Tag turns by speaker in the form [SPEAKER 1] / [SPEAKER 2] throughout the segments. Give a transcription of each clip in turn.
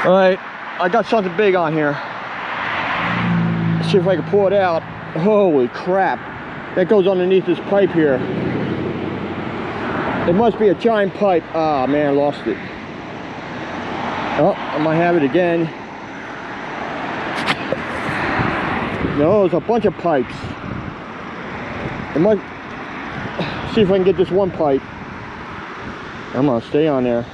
[SPEAKER 1] All right, I got something big on here. Let's see if I can pull it out. Holy crap. That goes underneath this pipe here. It must be a giant pipe. Ah, man, I lost it. Oh, I might have it again. No, it's a bunch of pipes. It might... See if I can get this one pipe. I'm gonna stay on there.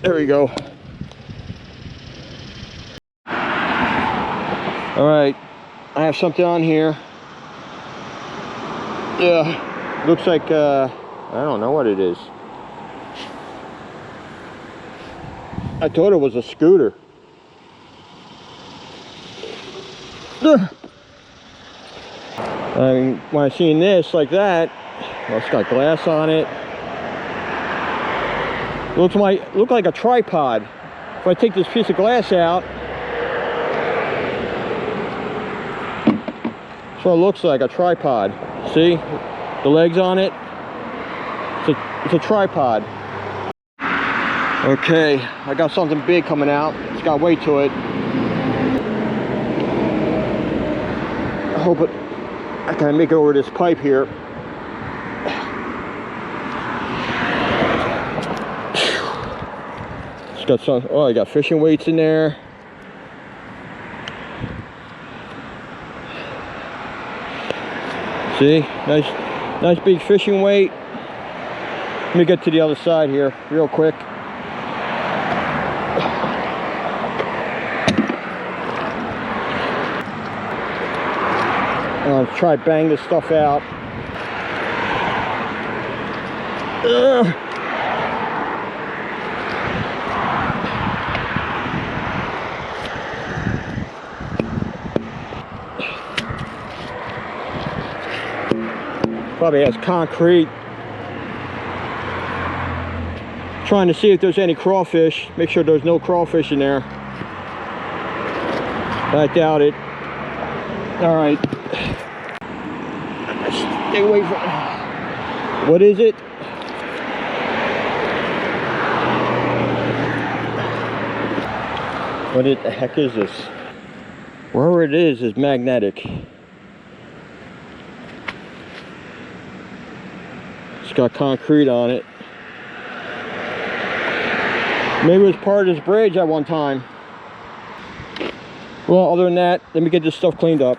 [SPEAKER 1] There we go. All right, I have something on here. Yeah, looks like I don't know what it is. I thought it was a scooter. I mean, when I seen this like that, well, it's got glass on it. Look like a tripod. If I take this piece of glass out, that's what it looks like, a tripod. See the legs on it? It's a tripod. Okay, I got something big coming out. It's got weight to it. I hope I can make it over this pipe here. It's got some. Oh, I got fishing weights in there. See, nice big fishing weight. Let me get to the other side here real quick. I'll try to bang this stuff out. Probably has concrete. Trying to see if there's any crawfish. Make sure there's no crawfish in there. I doubt it. All right. Stay away from. What is it? What the heck is this? Wherever it is magnetic. It's got concrete on it. Maybe it was part of this bridge at one time. Well, other than that, let me get this stuff cleaned up.